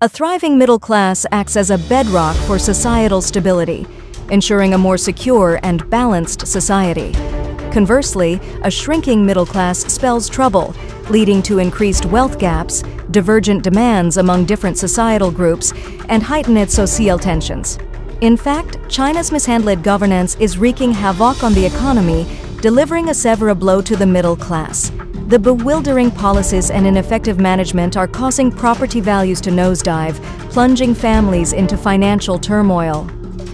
A thriving middle class acts as a bedrock for societal stability, ensuring a more secure and balanced society. Conversely, a shrinking middle class spells trouble, leading to increased wealth gaps, divergent demands among different societal groups, and heightened social tensions. In fact, China's mishandled governance is wreaking havoc on the economy, delivering a severe blow to the middle class. The bewildering policies and ineffective management are causing property values to nosedive, plunging families into financial turmoil.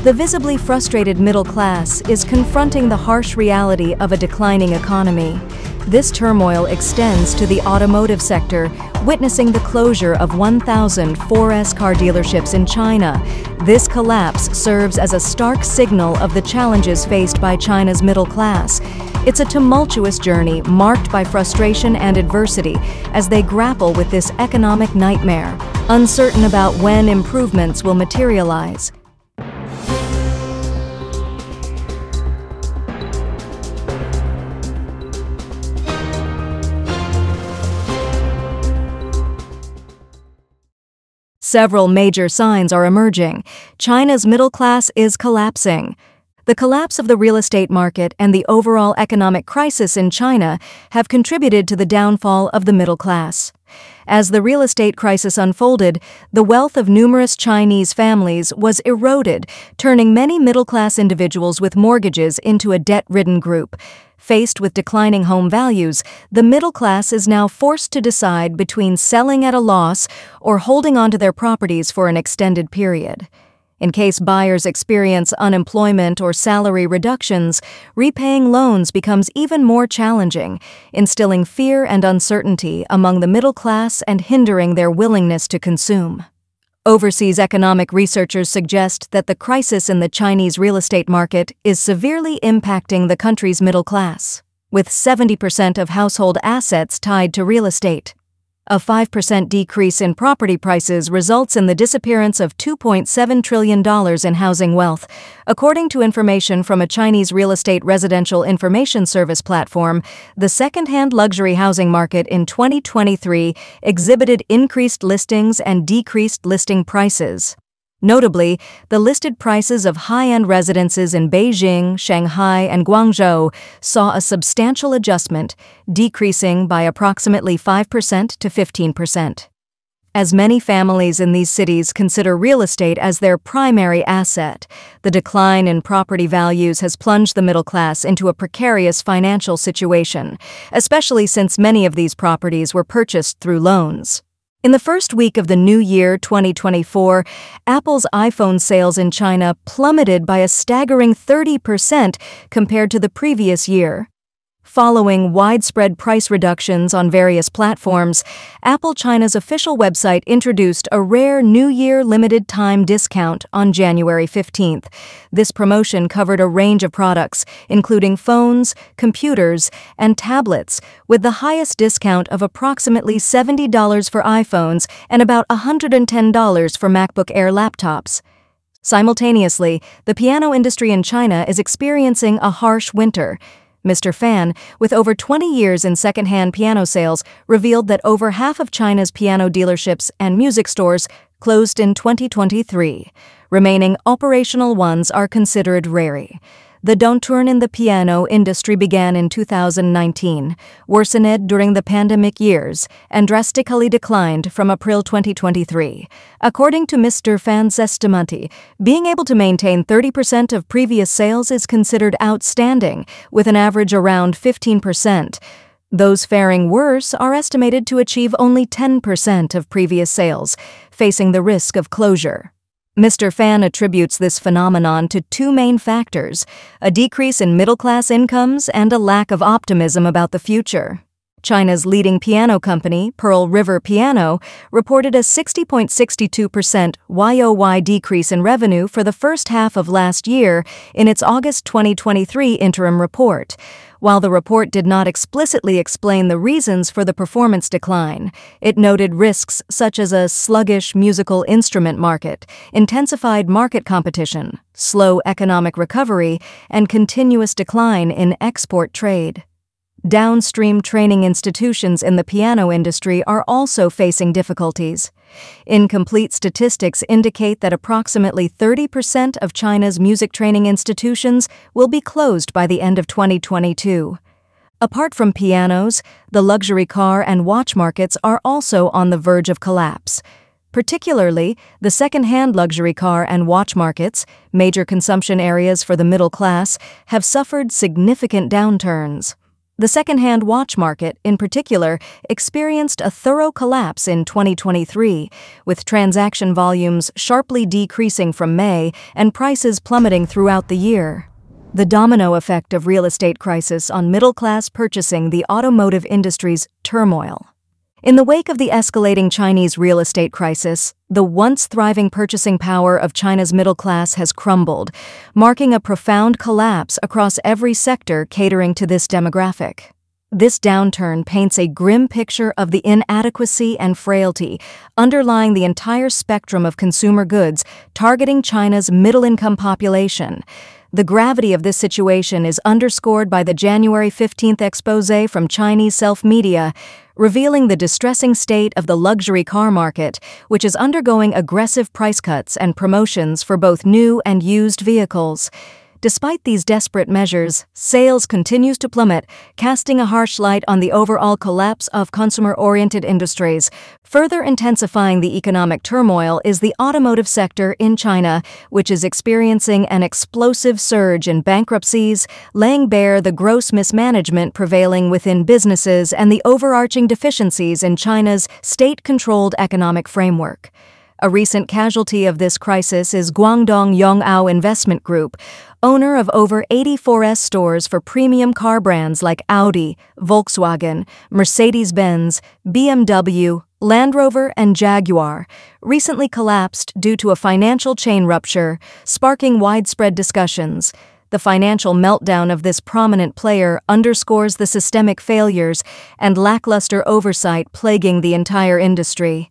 The visibly frustrated middle class is confronting the harsh reality of a declining economy. This turmoil extends to the automotive sector, witnessing the closure of 1,000 4S car dealerships in China. This collapse serves as a stark signal of the challenges faced by China's middle class. It's a tumultuous journey marked by frustration and adversity as they grapple with this economic nightmare, uncertain about when improvements will materialize. Several major signs are emerging. China's middle class is collapsing. The collapse of the real estate market and the overall economic crisis in China have contributed to the downfall of the middle class. As the real estate crisis unfolded, the wealth of numerous Chinese families was eroded, turning many middle-class individuals with mortgages into a debt-ridden group. Faced with declining home values, the middle class is now forced to decide between selling at a loss or holding onto their properties for an extended period. In case buyers experience unemployment or salary reductions, repaying loans becomes even more challenging, instilling fear and uncertainty among the middle class and hindering their willingness to consume. Overseas economic researchers suggest that the crisis in the Chinese real estate market is severely impacting the country's middle class, with 70% of household assets tied to real estate. A 5% decrease in property prices results in the disappearance of $2.7 trillion in housing wealth, according to information from a Chinese real estate residential information service platform. The second-hand luxury housing market in 2023 exhibited increased listings and decreased listing prices. Notably, the listed prices of high-end residences in Beijing, Shanghai, and Guangzhou saw a substantial adjustment, decreasing by approximately 5% to 15%. As many families in these cities consider real estate as their primary asset, the decline in property values has plunged the middle class into a precarious financial situation, especially since many of these properties were purchased through loans. In the first week of the new year 2024, Apple's iPhone sales in China plummeted by a staggering 30% compared to the previous year. Following widespread price reductions on various platforms, Apple China's official website introduced a rare New Year limited-time discount on January 15th. This promotion covered a range of products, including phones, computers, and tablets, with the highest discount of approximately $70 for iPhones and about $110 for MacBook Air laptops. Simultaneously, the piano industry in China is experiencing a harsh winter. Mr. Fan, with over 20 years in second-hand piano sales, revealed that over half of China's piano dealerships and music stores closed in 2023. Remaining operational ones are considered rare. The downturn in the piano industry began in 2019, worsened during the pandemic years, and drastically declined from April 2023. According to Mr. Fan's estimate, being able to maintain 30% of previous sales is considered outstanding, with an average around 15%. Those faring worse are estimated to achieve only 10% of previous sales, facing the risk of closure. Mr. Fan attributes this phenomenon to two main factors: a decrease in middle-class incomes and a lack of optimism about the future. China's leading piano company, Pearl River Piano, reported a 60.62% YoY decrease in revenue for the first half of last year in its August 2023 interim report. While the report did not explicitly explain the reasons for the performance decline, it noted risks such as a sluggish musical instrument market, intensified market competition, slow economic recovery, and continuous decline in export trade. Downstream training institutions in the piano industry are also facing difficulties. Incomplete statistics indicate that approximately 30% of China's music training institutions will be closed by the end of 2022. Apart from pianos, the luxury car and watch markets are also on the verge of collapse. Particularly, the second-hand luxury car and watch markets, major consumption areas for the middle class, have suffered significant downturns. The second-hand watch market, in particular, experienced a thorough collapse in 2023, with transaction volumes sharply decreasing from May and prices plummeting throughout the year. The domino effect of real estate crisis on middle-class purchasing the automotive industry's turmoil. In the wake of the escalating Chinese real estate crisis, the once thriving purchasing power of China's middle class has crumbled, marking a profound collapse across every sector catering to this demographic. This downturn paints a grim picture of the inadequacy and frailty underlying the entire spectrum of consumer goods targeting China's middle-income population. The gravity of this situation is underscored by the January 15th exposé from Chinese self-media, revealing the distressing state of the luxury car market, which is undergoing aggressive price cuts and promotions for both new and used vehicles. Despite these desperate measures, sales continues to plummet, casting a harsh light on the overall collapse of consumer-oriented industries. Further intensifying the economic turmoil is the automotive sector in China, which is experiencing an explosive surge in bankruptcies, laying bare the gross mismanagement prevailing within businesses and the overarching deficiencies in China's state-controlled economic framework. A recent casualty of this crisis is Guangdong Yong'ao Investment Group, owner of over 80 4S stores for premium car brands like Audi, Volkswagen, Mercedes-Benz, BMW, Land Rover, and Jaguar, recently collapsed due to a financial chain rupture, sparking widespread discussions. The financial meltdown of this prominent player underscores the systemic failures and lackluster oversight plaguing the entire industry.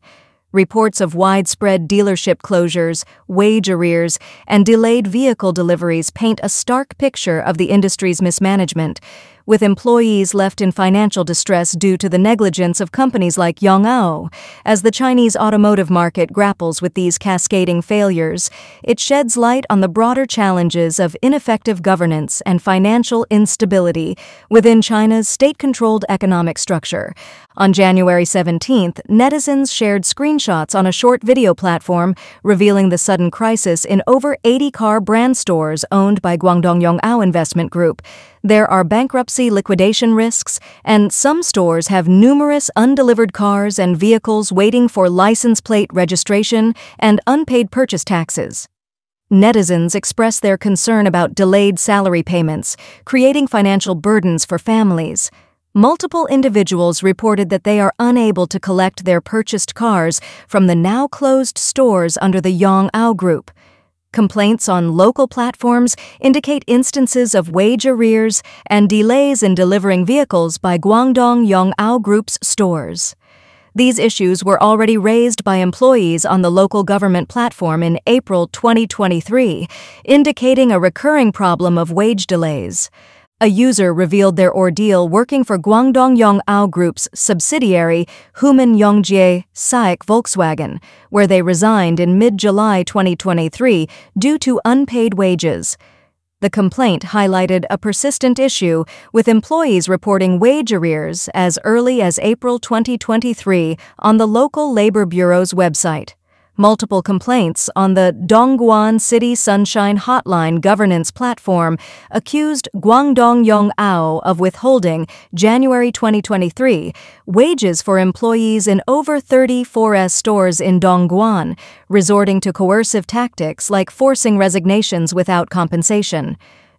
Reports of widespread dealership closures, wage arrears, and delayed vehicle deliveries paint a stark picture of the industry's mismanagement, with employees left in financial distress due to the negligence of companies like Yong'ao. As the Chinese automotive market grapples with these cascading failures, it sheds light on the broader challenges of ineffective governance and financial instability within China's state-controlled economic structure. On January 17th, netizens shared screenshots on a short video platform revealing the sudden crisis in over 80 car brand stores owned by Guangdong Yong'ao Investment Group. There are bankruptcy liquidation risks, and some stores have numerous undelivered cars and vehicles waiting for license plate registration and unpaid purchase taxes. Netizens express their concern about delayed salary payments, creating financial burdens for families. Multiple individuals reported that they are unable to collect their purchased cars from the now closed stores under the Yong'ao Group. Complaints on local platforms indicate instances of wage arrears and delays in delivering vehicles by Guangdong Yong'ao Group's stores. These issues were already raised by employees on the local government platform in April 2023, indicating a recurring problem of wage delays. A user revealed their ordeal working for Guangdong Yong'ao Group's subsidiary Human Yongjie SAIC Volkswagen, where they resigned in mid-July 2023 due to unpaid wages. The complaint highlighted a persistent issue, with employees reporting wage arrears as early as April 2023 on the local labor bureau's website. Multiple complaints on the Dongguan City Sunshine Hotline governance platform accused Guangdong Yong'ao of withholding, January 2023, wages for employees in over 30 4S stores in Dongguan, resorting to coercive tactics like forcing resignations without compensation.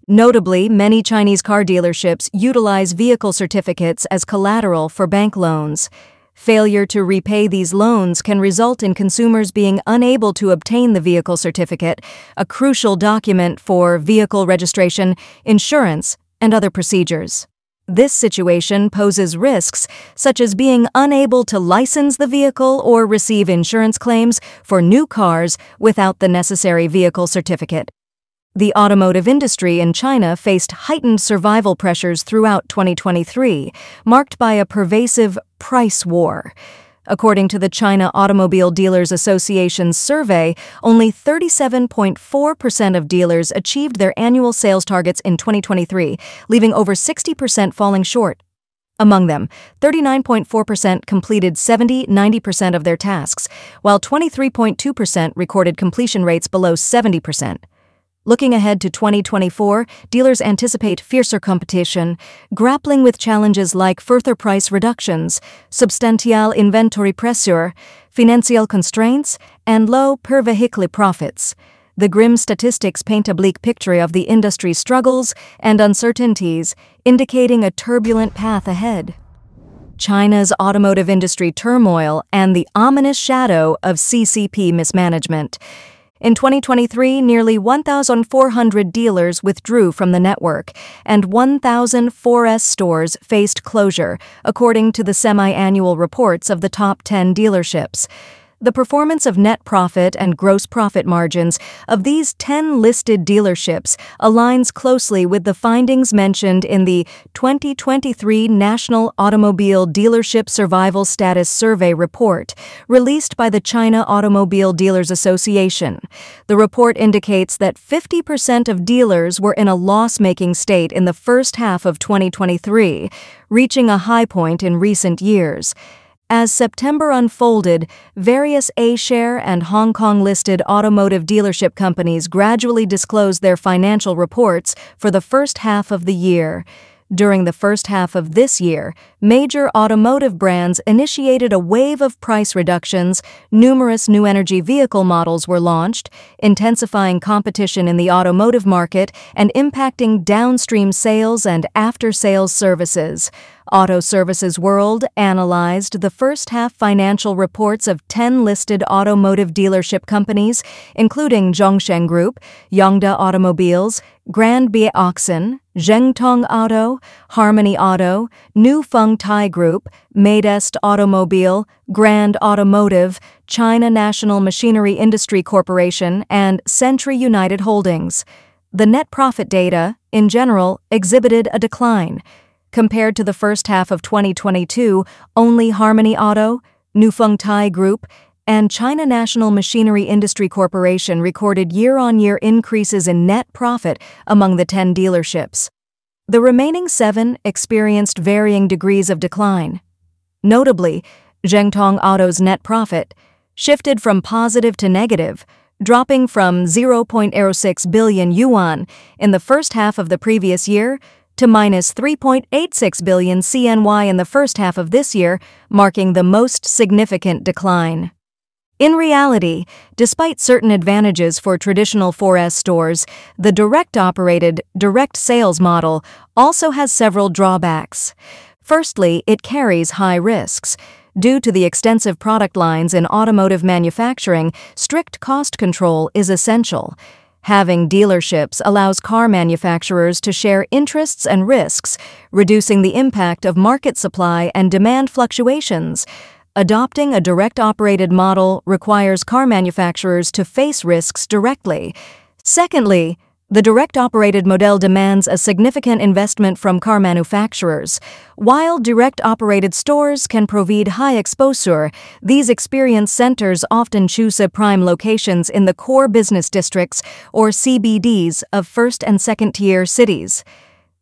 Notably, many Chinese car dealerships utilize vehicle certificates as collateral for bank loans. Failure to repay these loans can result in consumers being unable to obtain the vehicle certificate, a crucial document for vehicle registration, insurance, and other procedures. This situation poses risks such as being unable to license the vehicle or receive insurance claims for new cars without the necessary vehicle certificate. The automotive industry in China faced heightened survival pressures throughout 2023, marked by a pervasive price war. According to the China Automobile Dealers Association's survey, only 37.4% of dealers achieved their annual sales targets in 2023, leaving over 60% falling short. Among them, 39.4% completed 70-90% of their tasks, while 23.2% recorded completion rates below 70%. Looking ahead to 2024, dealers anticipate fiercer competition, grappling with challenges like further price reductions, substantial inventory pressure, financial constraints, and low per-vehicle profits. The grim statistics paint a bleak picture of the industry's struggles and uncertainties, indicating a turbulent path ahead. China's automotive industry turmoil and the ominous shadow of CCP mismanagement. In 2023, nearly 1,400 dealers withdrew from the network, and 1,000 4S stores faced closure, according to the semi-annual reports of the top 10 dealerships. The performance of net profit and gross profit margins of these 10 listed dealerships aligns closely with the findings mentioned in the 2023 National Automobile Dealership Survival Status Survey report, released by the China Automobile Dealers Association. The report indicates that 50% of dealers were in a loss-making state in the first half of 2023, reaching a high point in recent years. As September unfolded, various A-share and Hong Kong-listed automotive dealership companies gradually disclosed their financial reports for the first half of the year. During the first half of this year, major automotive brands initiated a wave of price reductions, numerous new energy vehicle models were launched, intensifying competition in the automotive market and impacting downstream sales and after-sales services. Auto Services World analyzed the first-half financial reports of 10 listed automotive dealership companies, including Zhongsheng Group, Yongda Automobiles, Grand Bia Oxen, Zhengtong Auto, Harmony Auto, New Feng Tai Group, Maidest Automobile, Grand Automotive, China National Machinery Industry Corporation, and Century United Holdings. The net profit data, in general, exhibited a decline. Compared to the first half of 2022, only Harmony Auto, New Feng Tai Group, and China National Machinery Industry Corporation recorded year-on-year increases in net profit among the 10 dealerships. The remaining 7 experienced varying degrees of decline. Notably, Zhengtong Auto's net profit shifted from positive to negative, dropping from 0.06 billion yuan in the first half of the previous year to minus 3.86 billion CNY in the first half of this year, marking the most significant decline. In reality, despite certain advantages for traditional 4S stores, the direct-operated, direct sales model also has several drawbacks. Firstly, it carries high risks. Due to the extensive product lines in automotive manufacturing, strict cost control is essential. Having dealerships allows car manufacturers to share interests and risks, reducing the impact of market supply and demand fluctuations. Adopting a direct-operated model requires car manufacturers to face risks directly. Secondly, the direct-operated model demands a significant investment from car manufacturers. While direct-operated stores can provide high exposure, these experience centers often choose prime locations in the core business districts or CBDs of first- and second-tier cities.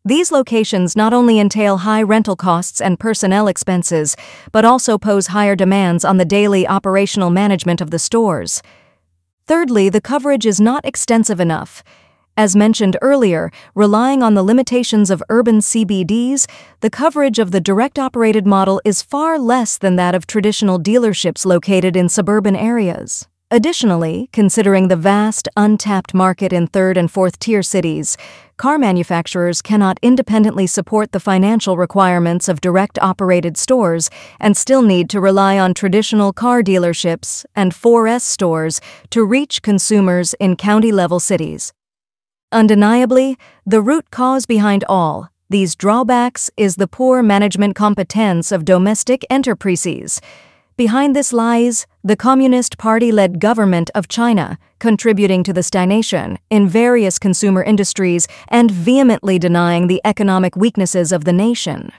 These locations not only entail high rental costs and personnel expenses, but also pose higher demands on the daily operational management of the stores. Thirdly, the coverage is not extensive enough. As mentioned earlier, relying on the limitations of urban CBDs, the coverage of the direct-operated model is far less than that of traditional dealerships located in suburban areas. Additionally, considering the vast, untapped market in third- and fourth-tier cities, car manufacturers cannot independently support the financial requirements of direct-operated stores and still need to rely on traditional car dealerships and 4S stores to reach consumers in county-level cities. Undeniably, the root cause behind all these drawbacks is the poor management competence of domestic enterprises. Behind this lies the Communist Party-led government of China, contributing to the stagnation in various consumer industries and vehemently denying the economic weaknesses of the nation.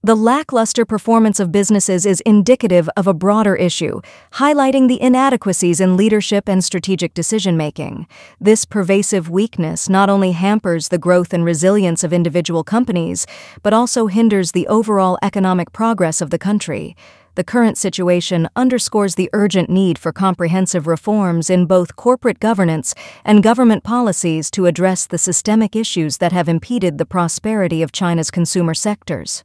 The lackluster performance of businesses is indicative of a broader issue, highlighting the inadequacies in leadership and strategic decision-making. This pervasive weakness not only hampers the growth and resilience of individual companies, but also hinders the overall economic progress of the country. The current situation underscores the urgent need for comprehensive reforms in both corporate governance and government policies to address the systemic issues that have impeded the prosperity of China's consumer sectors.